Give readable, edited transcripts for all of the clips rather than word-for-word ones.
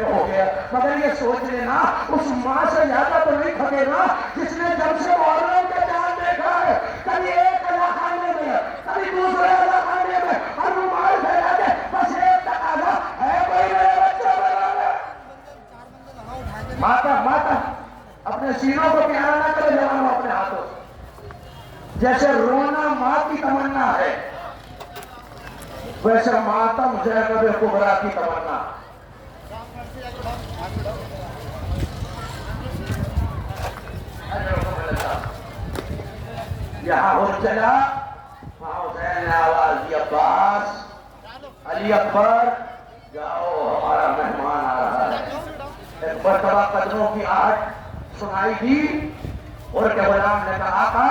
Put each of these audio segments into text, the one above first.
ہو گیا، مگر یہ سوچ لینا اس ماں سے زیادہ تو نہیں کھپے گا جس نے جب سے عورتوں کے جان دیکھا ہے، کبھی ایک خانے میں کبھی دوسرے خانے میں اور رومال پھیلا کے بس ایک تقاضا ہے کوئی میرے بچوں بنا ماتا ماتا اپنے سینوں کو پیارا نہ کرے جوانوں اپنے ہاتھوں سے، جیسے رونا ماں کی تمنا ہے ویسے ماتم زینب کبریٰ کی تمنا۔ یہاں ہو چلا وہاں حسین نے آواز دی، عباس علی اکبر جاؤ ہمارا مہمان آ رہا ہے۔ ایک مرتبہ قدموں کی آہٹ سنائی دی اور کہ غلام نے کہا آقا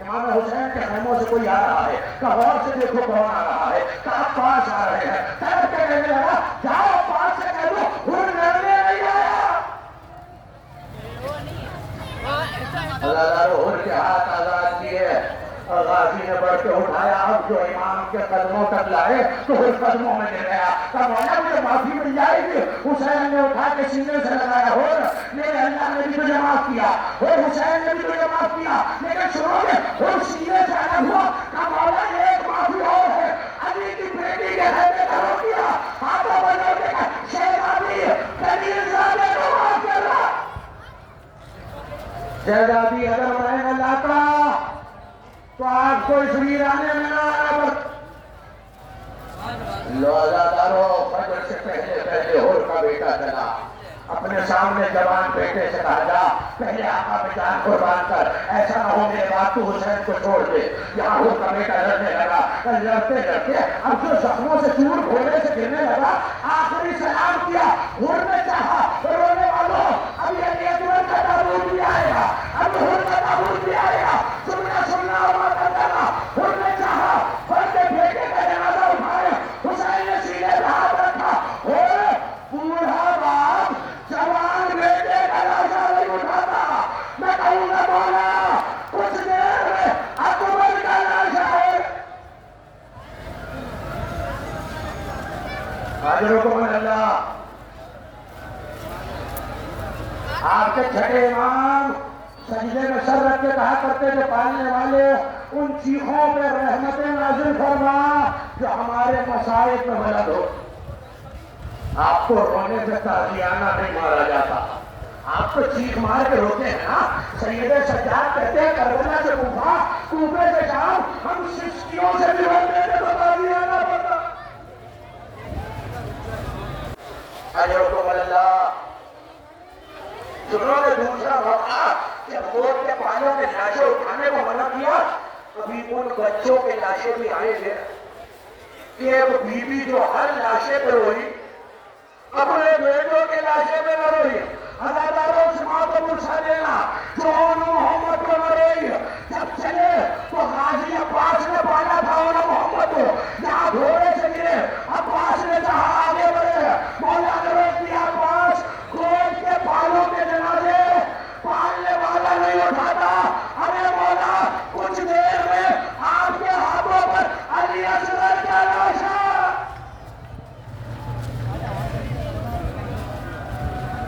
امام حسین کے خیموں سے کوئی آ رہا ہے، کہ غور سے دیکھو کون آ رہا ہے، کہ عباس آ رہے ہیں۔ طرف کے کہنے لگا جاؤ عباس سے کہہ دو ہر لڑنے نہیں آیا۔ اللہ دارو ہر کے ہاتھ آزاد کیے، غازی نے بڑھ کے اٹھایا، اب جو امام کے قدموں تک لائے تو ہر قدموں میں گر گیا، کہ مولا مجھے معافی مل جائے گی۔ حسین نے اٹھا کے سینے سے لگایا، ہر میرے اللہ نے بھی تجھے معاف کیا، اور حسین نے بھی تجھے معاف کیا، لیکن سنو گے ہر سینے سے الگ ہوا کہ مولا ایک معافی اور ہے، علی کی بیٹی کے خیمے کا رو کیا، ہاتھوں بنو کے شہزادی دلیل زادے کو معاف کر رہا۔ شہزادی اگر میں نہ لاتا تو آپ کو اس ویرانے میں نہ آنا پڑتا۔ لوزادارو فجر سے پہلے پہلے ہور کا بیٹا چلا، اپنے سامنے جوان بیٹے سے کہا جا پہلے آقا پہ جان قربان کر، ایسا نہ ہو میرے بعد تو حسین کو چھوڑ دے۔ یہاں ہور کا بیٹا لڑنے لگا، لڑتے لڑتے اب جو زخموں سے چور گھوڑے سے گرنے لگا، آخری سلام کیا، ہور نے چاہا رونے والوں اب یہ اکبر کا تابوت بھی آئے گا، اب ہور کا تابوت بھی آئے گا، سننا اور ماتم کرنا۔ ہور نے چاہا فرد بیٹے کا جنازہ اٹھائے، حسین نے سینے پہ ہاتھ رکھا، ہور بوڑھا باپ جوان بیٹے کا لاشا نہیں اٹھاتا، میں کہوں گا مولا کچھ دیر میں اکبر کا لاشا ہے۔ حاضرکم اللہ، آپ کے چھٹے امام سجدے میں سر رکھ کے کہا کرتے تھے پالنے والے ان چیخوں پہ رحمتیں نازل فرما جو ہمارے مصائب میں مدد ہو۔ آپ کو رونے سے تازیانہ نہیں مارا جاتا، آپ کو چیخ مار کے روتے ہیں نا۔ سید سجاد کہتے ہیں کربلا سے کوفہ، کوفے سے شام، ہم سسکیوں سے بھی روتے تھے تو تازیانہ پڑتا۔ اجرکم اللہ، سنو نے دوسرا موقع جب موت کے پانوں کے لاشیں اٹھانے کو منع کیا، ابھی ان بچوں کے لاشیں بھی آئے گے کہ ایک بی بی جو ہر لاشے پہ روئی اپنے بیٹوں کے لاشے پہ نہ روئی۔ ہزاداروں سے ماتم اٹھا دینا جو محمد کو نہ روئی۔ جب چلے تو غازی عباس نے پالا تھا محمد کو، یہاں گھوڑے سے گرے، عباس نے کہا آگے بڑھے، مولا نے روک دیا عباس، گوشت کے پالوں کے جنازے پالنے والا نہیں اٹھاتا۔ ارے مولا کچھ دیر میں آپ کے ہاتھوں پر علی اصغر کا لاشا۔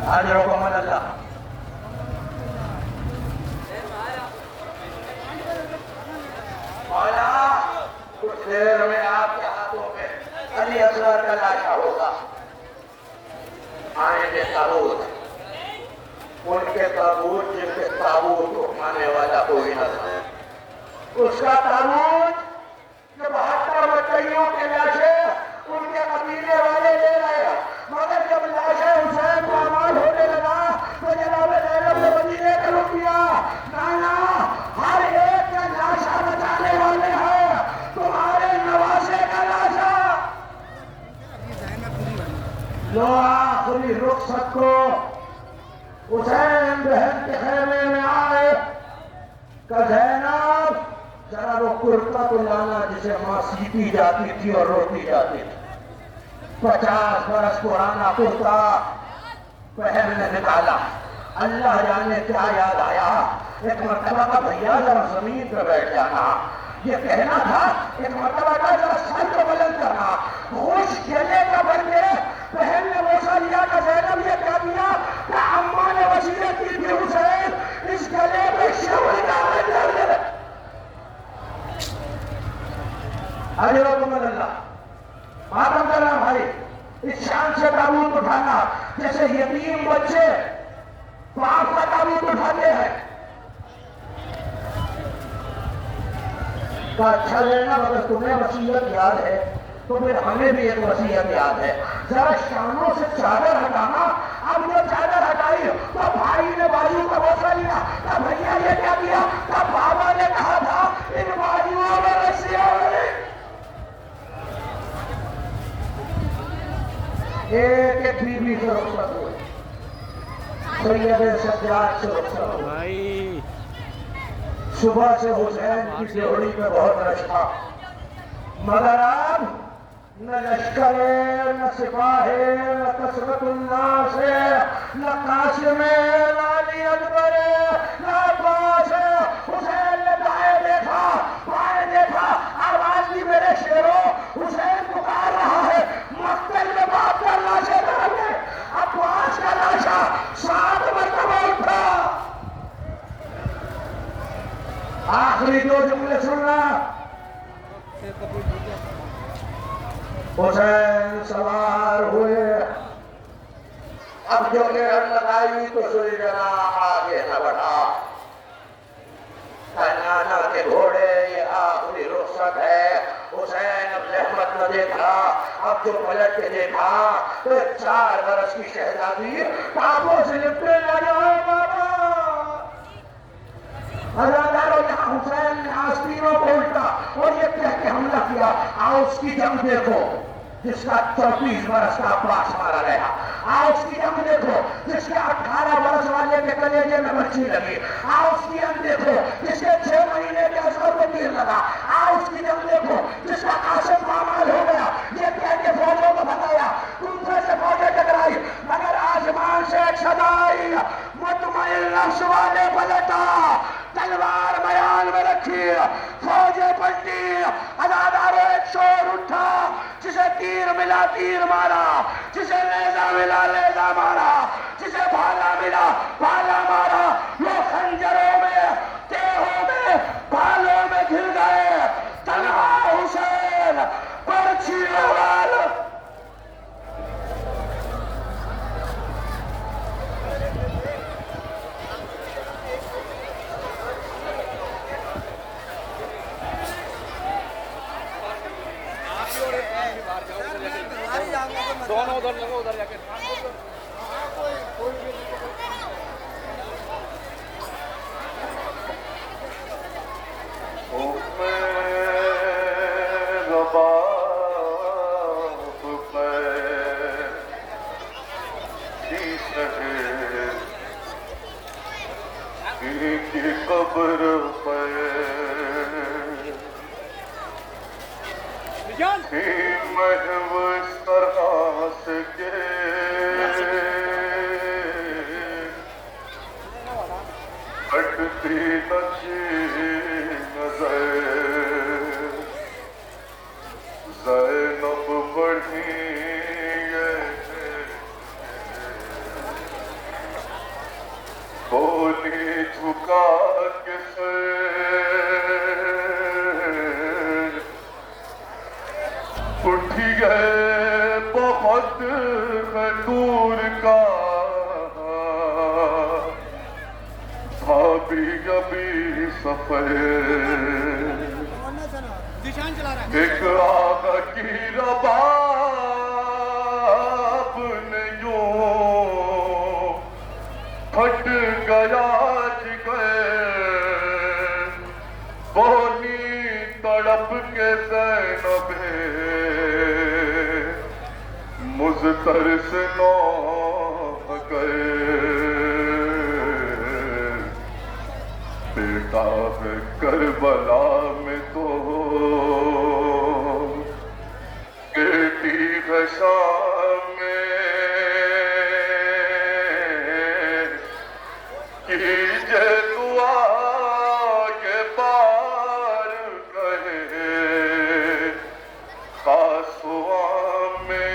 حاضرکم اللہ، مولا کچھ دیر میں آپ کے ہاتھوں میں علی اصغر کا لاشا ہوگا۔ آئیں گے تابوت، ان کے تابوت جن کے تابوت اٹھانے والا کوئی نہ تھا، اس کا تابوت جو 72 مکیوں کے لاشیں ان کے قبیلے والے لے گئے، مگر جب لاشیں حسین کو آماد ہونے لگا تو جناب زینب نے مدینے کا رخ کیا۔ نانا ہر ایک کا لاشا بچانے والے ہیں، تمہارے نواسے کا لاشا۔ لو آخری رخصت کو حسین بہن کے خیمے میں آئے کہ زینب ذرا وہ کرتا تو لانا جسے ماں سیتی جاتی تھی اور روتی جاتی تھی۔ 50 برس پرانا کرتا بہن نے نکالا، اللہ جانے کیا یاد آیا، ایک مرتبہ کا بھیا ذرا زمین پہ بیٹھ جانا، یہ کہنا تھا ایک مرتبہ کا ذرا سر کو بلند کرنا، خوش کھیلے کا بن کے بہن نے موسیٰ لیا کہ زینب تابوت اٹھانا جیسے یتیم بچے باپ کا تابوت اٹھاتے ہیں. کہا اچھا لینا مگر تمہیں وصیت یاد ہے تو پھر ہمیں بھی ایک وصیت یاد ہے. ذرا شانوں سے چادر ہٹانا. اب جو چادر ہٹائی تو بھائی نے بازو کا بوسہ لیا. کہا بھیا یہ کیا کیا؟ کہا بابا نے کہا تھا ان بازوؤں میں رسیاں ہوئی. ایک ایک بیوی سے رخصت ہوئی. سید سجاد سے رخصت ہوئی. صبح سے حسین کی ڈیوڑی میں بہت رش تھا مگر اب نہ لشکر ہے نہ سپاہ ہے نہ کثرت الناس ہے نہ قاسم ہے نہ علی اکبر ہے نہ عباس ہے. حسین نے دائیں دیکھا بائیں دیکھا. آواز دی میرے شیروں حسین پکار رہا ہے مقتل میں باپ کا لاشیں ڈالے. عباس کا لاشا 7 مرتبہ اٹھا. آخری 2 جملے سننا. حسین سوار ہوئے. اب جو لہر لگائی تو سوئی جنا آگے نہ بڑھا. کنانا کے گھوڑے یہ آخری رخصت ہے. حسین اب رحمت نہ دیکھا. اب جو پلٹ کے دیکھا تو 4 برس کی شہزادی پاپوں سے لپٹے نہ جائے بابا. ہزارداروں یہاں حسین نے آستینوں کو الٹا اور یہ کہہ کے حملہ کیا آؤ اس کی جنگ دیکھو جس کا 34 برس کا عباس مارا گیا. آؤ اس کی جنگ دیکھو جس کے 18 برس والے کے کلیجے میں مچھی لگی. آؤ اس کی جنگ دیکھو جس کے 6 مہینے کے اثر کو تیر لگا. آؤ اس کی جنگ دیکھو جس کا قاسم پامال ہو گیا. یہ کہہ کے فوجوں کو بتایا دوسرے سے فوجیں ٹکرائی مگر آسمان سے ایک صدا آئی مطمئن نفس والے پلٹا تلوار بیان میں رکھی فوجیں پلٹی. ہزارداروں ایک شور اٹھا جسے تیر ملا تیر مارا جسے نیزہ ملا نیزہ مارا جسے بھالا ملا بھالا مارا. وہ خنجروں میں تیہوں میں بالوں میں گر گئے. تنہا حسین پرچھی وال دونوں ادھر لگو ادھر جا کے قبر پہ محو سراس کے ہٹتی نچی نظر زینب بڑھی بولی جھکا کے اٹھی گئے بہت دور کا بھابھی ابھی سفر ایک آگ کی رباب نے یوں پھٹ گیا بولی تڑپ کے زینب مضطر سے نو گئے بیٹا ہے کربلا میں تو بیٹی ہے شام میں کیجے دعا کے پار کہے خاصواں میں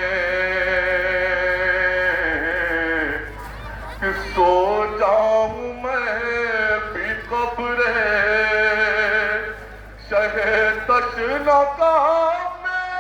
کہ سو جاؤں میں بھی قبر شہ تشنہ کا میں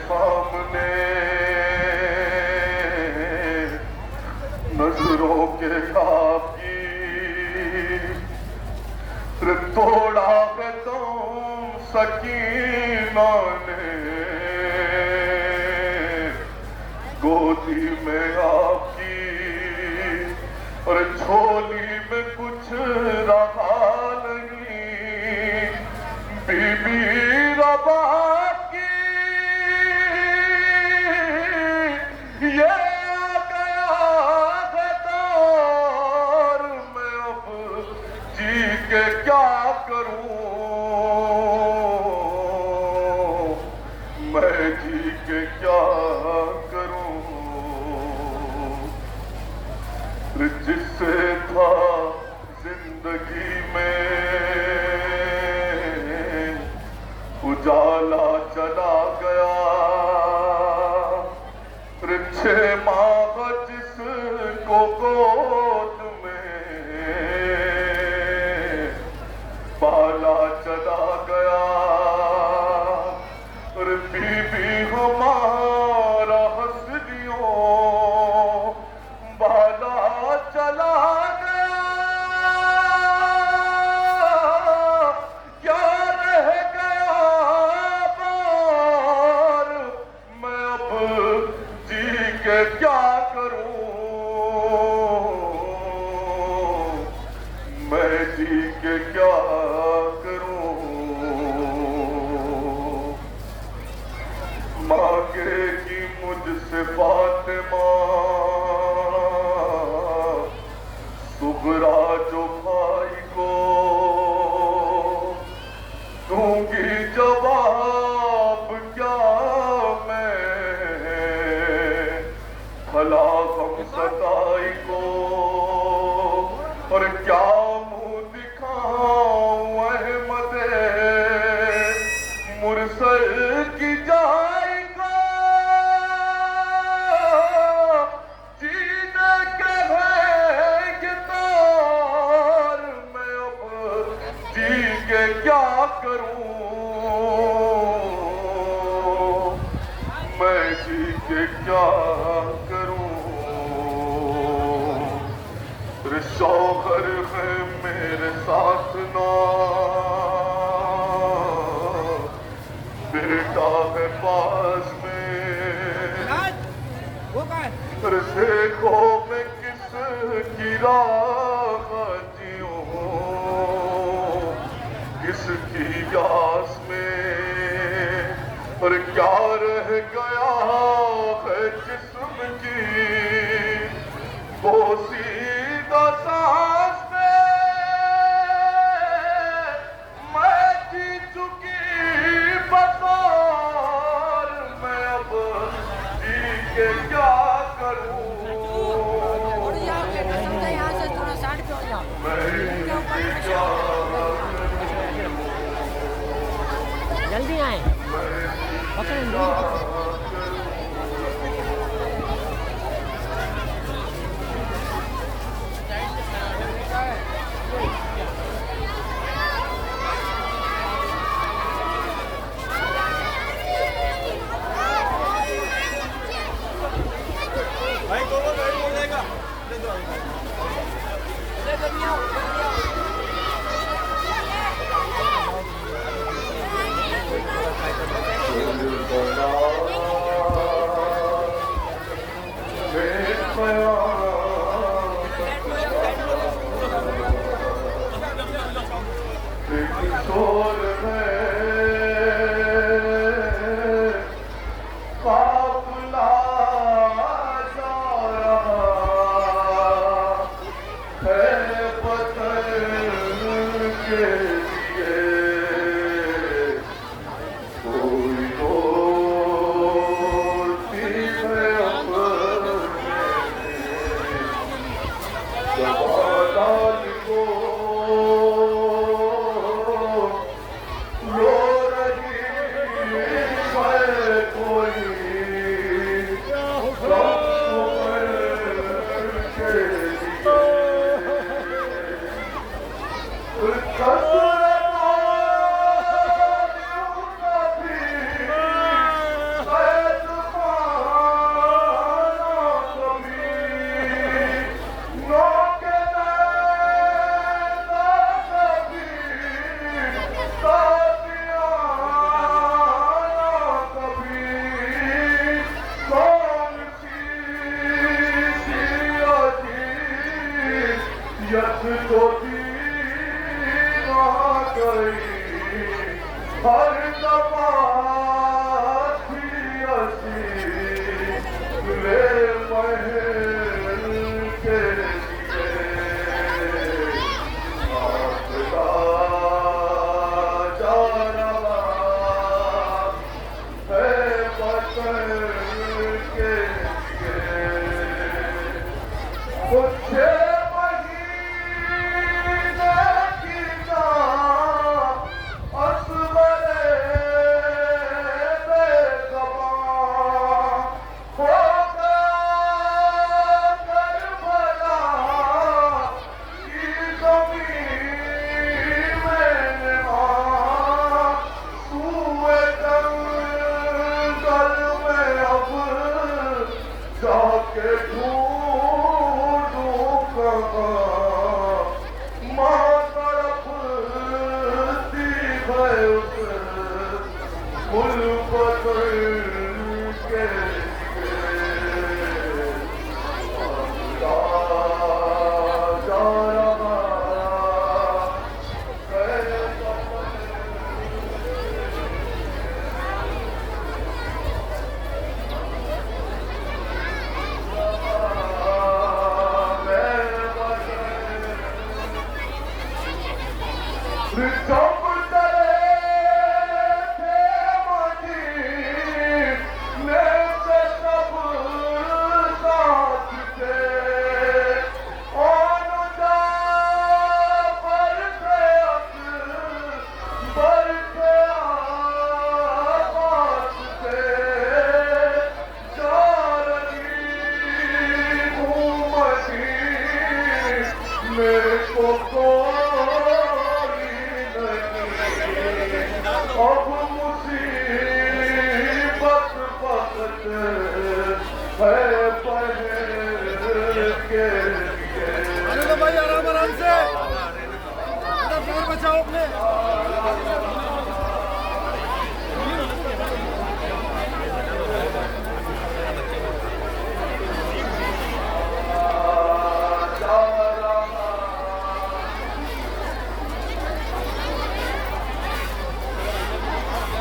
سامنے نظروں کے خواب کی توڑا ہے تم سکینہ نے گودی میں آپ کی اور جھولی میں کچھ رہا نہیں بی بی رباب کی یہ آ گیا ہے دور میں اب جی کے کیا کروں میں جی کے کیا کروں جس سے تھا زندگی میں اجالا چلا گیا 6 ماہ جس کو گود میں پالا چلا گیا اور بی بی ہمارا ہنسلیوں بالا چلا گیا کیا رہ گیا بار میں اب جی کے کیا کروں میں جی کے کیا کروں مانگے گی مجھ سے فاطمہ صغرا جو بھائی کو دوں گی جواب کیا میں بھلا غم ستائی کو اور کیا منہ دکھاؤں احمد مرسل کی جائی کو جینے کے ہیں کہ تار میں اب جی کے کیا کروں میں جی کے کیا کروں شوہر ہے میرے ساتھ نا بیٹا ہے پاس میں دیکھو میں کس کی راہ جیوں کس کی یاس میں اور کیا رہ گیا ہے جسم کی وہ سیدھا سانس میں میں جی چکی بسار میں اب جی کے کیا کروں جلدی آئیں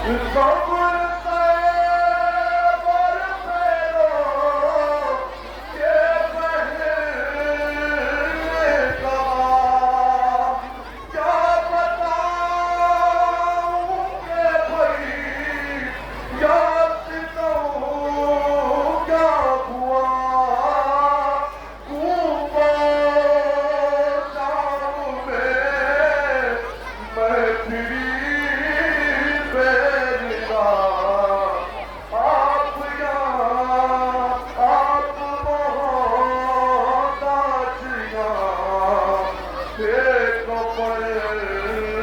It's